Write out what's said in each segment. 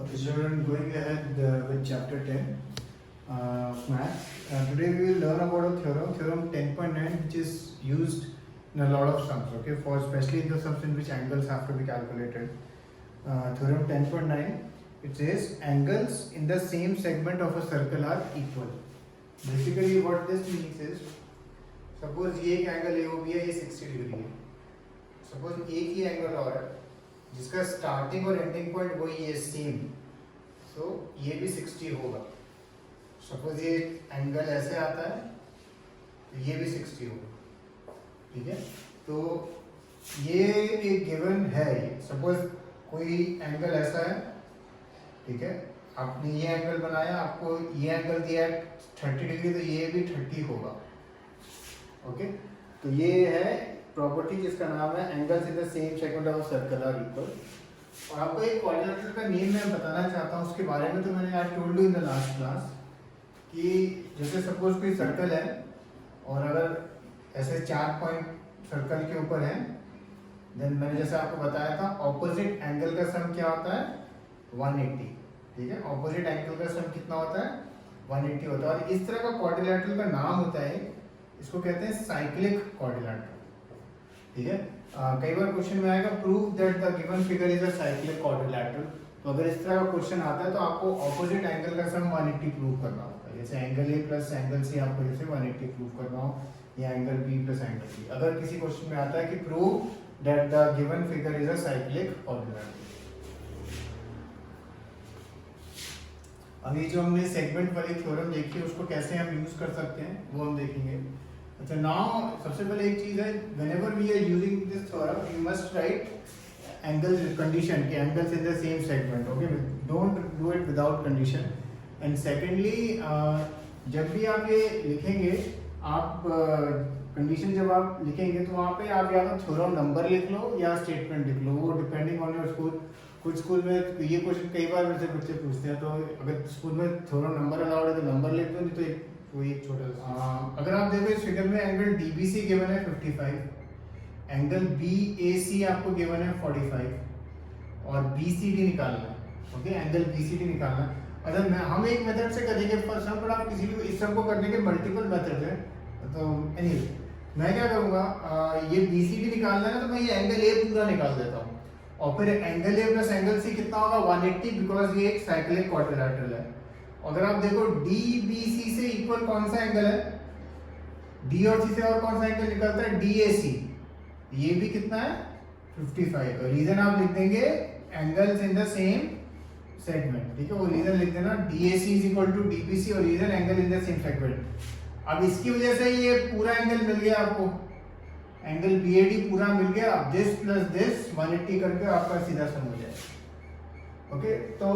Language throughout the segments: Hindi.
Okay, children, going ahead with chapter 10 maths. Today we will learn about a theorem 10.9, which is used in a lot of sums, okay, for especially in the sums in which angles have to be calculated. Theorem 10.9, it says angles in the same segment of a circle are equal. Basically what this means is, suppose ये एक एंगल AOB है, ये 60 डिग्री है. सपोज एक ही एंगल और है जिसका स्टार्टिंग और एंडिंग पॉइंट वही है सेम, सो ये भी 60 होगा. सपोज ये एंगल ऐसे आता है तो ये भी 60 होगा. ठीक है, तो ये एक गिवन है. सपोज कोई एंगल ऐसा है, ठीक है, आपने ये एंगल बनाया, आपको ये एंगल दिया है 30 डिग्री, तो ये भी 30 होगा. ओके, तो ये है प्रॉपर्टी जिसका नाम है angles in the same segment of circle are equal. और आपको एक क्वाड्रिलेटरल का नेम मैं बताना चाहता हूँ उसके बारे में. तो मैंने आज told you in the last class कि जैसे सपोज कोई सर्कल है और अगर ऐसे 4 पॉइंट सर्कल के ऊपर है, देन मैंने जैसे आपको बताया था ऑपोजिट एंगल का सम क्या होता है 180. ठीक है, ऑपोजिट एंगल का सम कितना होता है 180 होता है. और इस तरह का क्वाड्रिलेटरल का नाम होता है, इसको कहते हैं साइक्लिक क्वाड्रिलेटरल. ठीक है, कई बार क्वेश्चन में आएगा prove that the given figure is a cyclic quadrilateral. तो अगर इस तरह का क्वेश्चन आता है तो आपको ऑपोजिट एंगल का सम 180 प्रूव करना होता है. जैसे angle A plus angle C आपको जैसे 180 प्रूव करना हो, या angle B plus angle C. अगर किसी क्वेश्चन में आता है कि prove that the given figure is a cyclic quadrilateral. अभी जो हमने सेगमेंट वाली थ्योरम देखी है उसको कैसे हम यूज कर सकते हैं वो हम देखेंगे. अच्छा, नाउ सबसे पहले एक चीज है, whenever we are using this theorem you must write angle condition के angles in the same segment. Okay, don't do it without condition. And secondly, जब भी आप ये लिखेंगे, आप कंडीशन जब आप लिखेंगे तो वहाँ पे आप या तो थ्योरम नंबर लिख लो या स्टेटमेंट लिख लो, वो डिपेंडिंग ऑन योर स्कूल. कुछ स्कूल में ये क्वेश्चन कई बार मेरे से बच्चे पूछते हैं, तो अगर स्कूल में थ्योरम नंबर अलाउड है तो नंबर लिख दो, नहीं तो एक वही एक छोटा सा. अगर आप देखो इस फिगर में एंगल DBC गिवन है 55, एंगल BAC आपको गिवन है 45 और BCD निकालना है. ओके, एंगल BCD निकालना है. अगर हम एक मेथड से करेंगे फॉर सम, पर आप किसी भी इस सम को करने के मल्टीपल मेथड है. तो एनीवे मैं क्या करूँगा, ये BCD निकालना है ना, तो मैं ये एंगल A पूरा निकाल देता हूँ. और फिर angle A plus angle C कितना होगा 180, बिकॉज ये एक साइक्लिक क्वाड्रिलेटरल है. अगर आप देखो DBC से इक्वल कौन सा एंगल है, D और C से और कौन सा एंगल निकलता है DAC, ये भी कितना है 55. रीजन आप लिख देंगे angles in the same segment. ठीक है, वो रीजन लिख देना DAC is equal to DBC और reason angle in the same segment. अब इसकी वजह से ये पूरा एंगल मिल गया आपको, एंगल BAD पूरा मिल गया. अब दिस प्लस दिस 180 करके आपका सीधा सम हो जाएगा. ओके, तो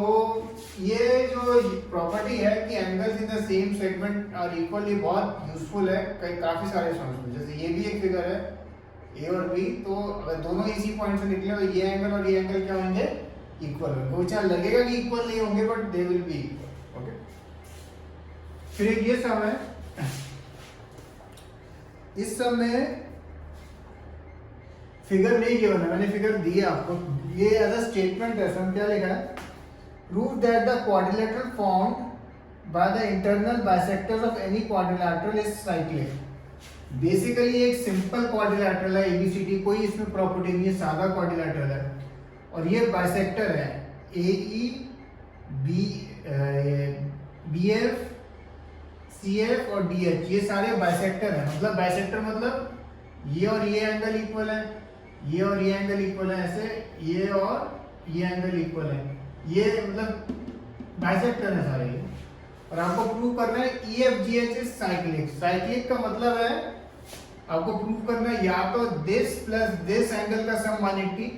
ये जो प्रॉपर्टी है कि angles in the same segment are equal, ये बहुत यूजफुल है काफी सारे सम्स में. जैसे ये भी एक फिगर है A और B, तो अगर दोनों इसी पॉइंट से निकले तो ये एंगल और ये एंगल क्या होंगे इक्वल होंगे. कुछ लगेगा कि इक्वल नहीं होंगे, but they will be equal. Okay, फिर एक ये सम है. इस सम में फिगर नहीं गिवन है, मैंने फिगर दी है आपको. ये एज अ स्टेटमेंट है. सम क्या लिखा है, prove that the quadrilateral formed by the internal bisectors of any quadrilateral is cyclic. Basically एक सिंपल क्वाड्रिलेटरल है ABCD, कोई इसमें प्रॉपर्टी नहीं है, सादा क्वाड्रिलेटरल है. और ये बाइसेक्टर है AE BF CF और DH, ये सारे बाइसेक्टर हैं. मतलब बाइसेक्टर मतलब ये और ये एंगल इक्वल है, ये और ये एंगल इक्वल है, ऐसे ये और ये एंगल इक्वल है. ये मतलब बाइसेक्टर है सारे ये. और आपको प्रूव करना है EFGH इज साइक्लिक. साइक्लिक का मतलब है आपको प्रूव करना है या तो दिस प्लस दिस एंगल का सम 180,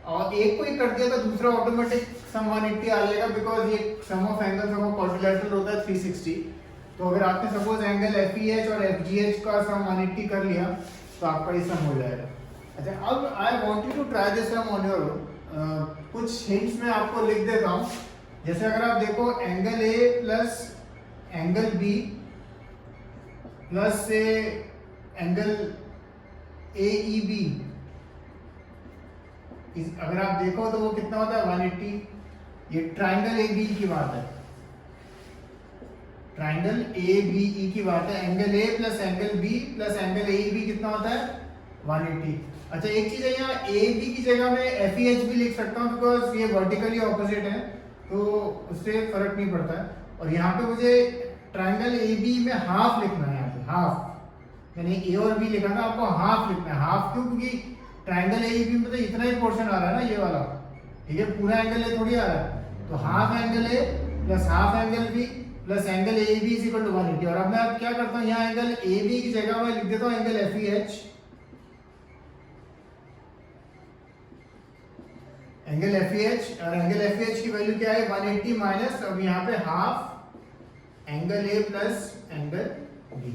और एक को ही कर दिया तो दूसरा ऑटोमेटिक सम 180 आ जाएगा, बिकॉज ये सम ऑफ एंगल्स ऑफ क्वाड्रिलेटरल होता है 360. तो अगर आपने सपोज एंगल FEH और FGH का सम 180 कर लिया तो आपका ये सम हो जाएगा. अच्छा, अब I want you to try this sum on your own. कुछ हिंट्स में आपको लिख देता हूँ. जैसे अगर आप देखो angle A plus angle B plus से एंगल AEB, अगर आप देखो तो वो कितना होता है 180. ये ट्राइंगल ए बी की बात है, ट्राइंगल ए बी ई की बात है। Angle A plus angle B plus angle A B कितना होता है 180। अच्छा एक चीज है, यहाँ ए बी की जगह में एफ ई एच भी लिख सकता हूँ बिकॉज ये वर्टिकली ऑपोजिट है तो उससे फर्क नहीं पड़ता है। और यहाँ पे मुझे ट्राइंगल ए बी में हाफ लिखना है, यहाँ पे हाफ, यानी ए और बी लिखा था आपको हाफ लिखना है। हाफ क्यों? क्योंकि ट्राइंगल ए बी में तो इतना ही पोर्शन आ रहा है ना ये वाला, ठीक है, पूरा एंगल ए थोड़ी आ रहा है। तो half angle A plus half angle B plus angle A B is equal to 180। और अब मैं अब क्या करता हूँ, यहाँ एंगल ए बी की जगह मैं लिख देता हूँ angle F E H, angle F E H. और एंगल एफ ई एच की वैल्यू क्या है 180 माइनस, अब यहाँ पे half angle A plus angle B,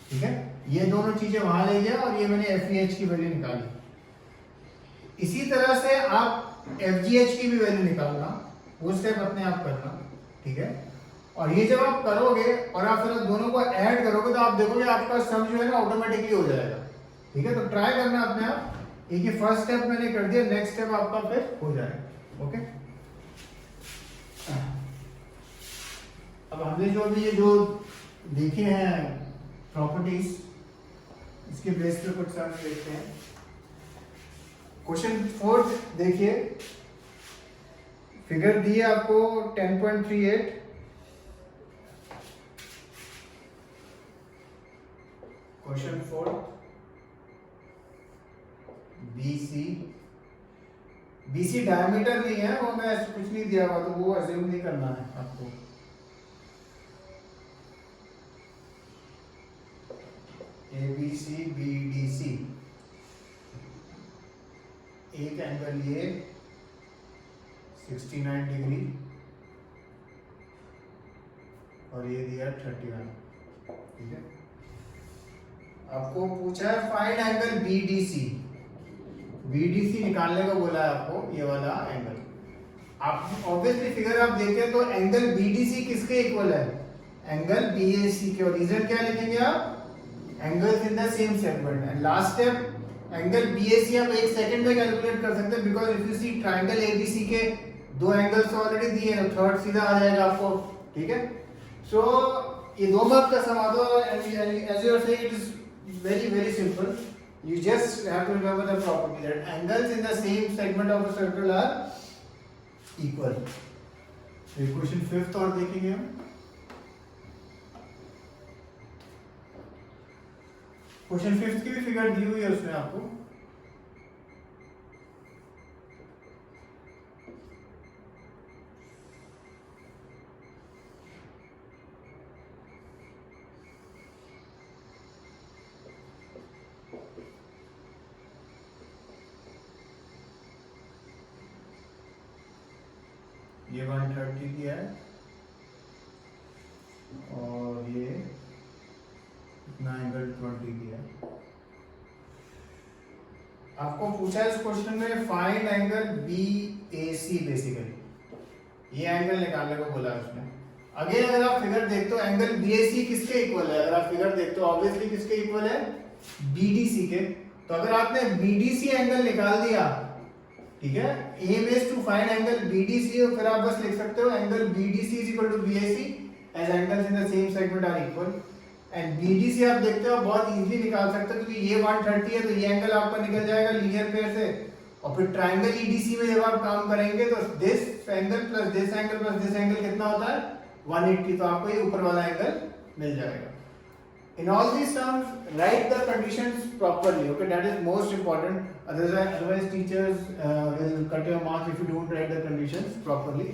ठीक है। ये दोनों चीजें वहां ले गया और ये मैंने एफ ई एच की वैल्यू निकाली। इसी तरह से आप एफ जी एच की भी वैल्यू निकालना, वो स्टेप अपने आप करना, ठीक है। और ये जब आप करोगे और आप फिर दोनों को ऐड करोगे तो आप देखोगे आपका सम जो है ना ऑटोमेटिकली हो जाएगा, ठीक है। तो ट्राई करना अपने आप। एक ही फर्स्ट स्टेप मैंने कर दिया, नेक्स्ट स्टेप आपका फिर हो जाएगा, ओके। अब हमने जो अभी ये जो देखे हैं प्रॉपर्टीज, इसके बेस पे कुछ सम देखते हैं। क्वेश्चन 4 देखिए, फिगर दी है आपको 10.38। क्वेश्चन 4 BC डायमीटर नहीं है, वो मैं कुछ नहीं दिया हुआ तो वो अज्यूम नहीं करना है आपको। ABC BDC, एक एंगल ये 69 डिग्री और ये दिया 31, ठीक है। आपको पूछा है फाइंड एंगल BDC, BDC निकालने को बोला है आपको, ये वाला एंगल। आप ऑब्वियसली फिगर आप देखें तो एंगल BDC किसके इक्वल है, एंगल BAC के। और रीजन क्या लिखेंगे आप, angles in the same segment. And last step angle BAC आप एक सेकंड में कैलकुलेट कर सकते हैं because if you see triangle ABC के दो एंगल्स ऑलरेडी दिए हैं, थर्ड सीधा आ जाएगा आपको, ठीक है। सो ये दो बार का सम आता है and as you are saying it is very simple. You just have to remember the property that angles in the same segment of a circle are equal. So question 5th और देखेंगे हम। क्वेश्चन 5th की भी फिगर दी हुई है उसमें आपको। ये 130 की है और ये इतना एंगल 20 की है। आपको पूछा है इस क्वेश्चन में फाइंड एंगल BAC, बेसिकली ये एंगल निकालने को बोला है उसने। अगेन अगर आप फिगर देखते हो एंगल BAC किसके इक्वल है, अगर आप फिगर देखते हो ऑब्वियसली किसके इक्वल है, BDC के। तो अगर आपने BDC एंगल निकाल दिया, ठीक है, aim is to find angle BDC और फिर आप बस लिख सकते हो angle BDC is equal to BAC as angles in the same segment are equal. And BDC आप देखते हो बहुत इजीली निकाल सकते हो क्योंकि ये 130 है तो ये एंगल आपका निकल जाएगा लीनियर पेयर से। और फिर ट्रायंगल EDC में जब आप काम करेंगे तो this angle plus this angle plus this angle कितना होता है 180, तो आपको ये ऊपर वाला एंगल मिल जाएगा। In all these terms, write the conditions properly. Okay, that is most important. Otherwise, teachers will cut your marks if you don't write the conditions properly.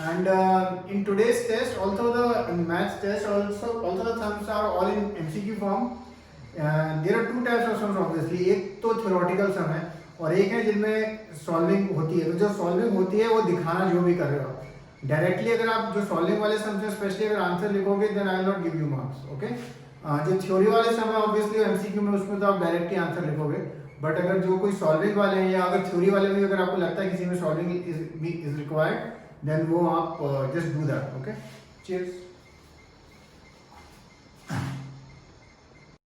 And in today's test, also the maths test, also the sums are all in MCQ form. There are two types of sums obviously. एक तो theoretical sum है और एक है जिनमें solving होती है। तो जो solving होती है वो दिखाना जो भी कर रहे हो। Directly अगर आप जो solving वाले sums हैं, especially अगर आंसर लिखोगे, then I will not give you marks. Okay? जो थ्योरी वाले समय ऑब्वियसली एमसीक्यू में उसमें तो आप डायरेक्ट ही आंसर लिखोगे, बट अगर जो कोई सॉल्विंग वाले हैं या अगर थ्योरी वाले में अगर आपको लगता है किसी में सॉल्विंग इज रिक्वायर्ड देन वो आप just do that. Okay, cheers.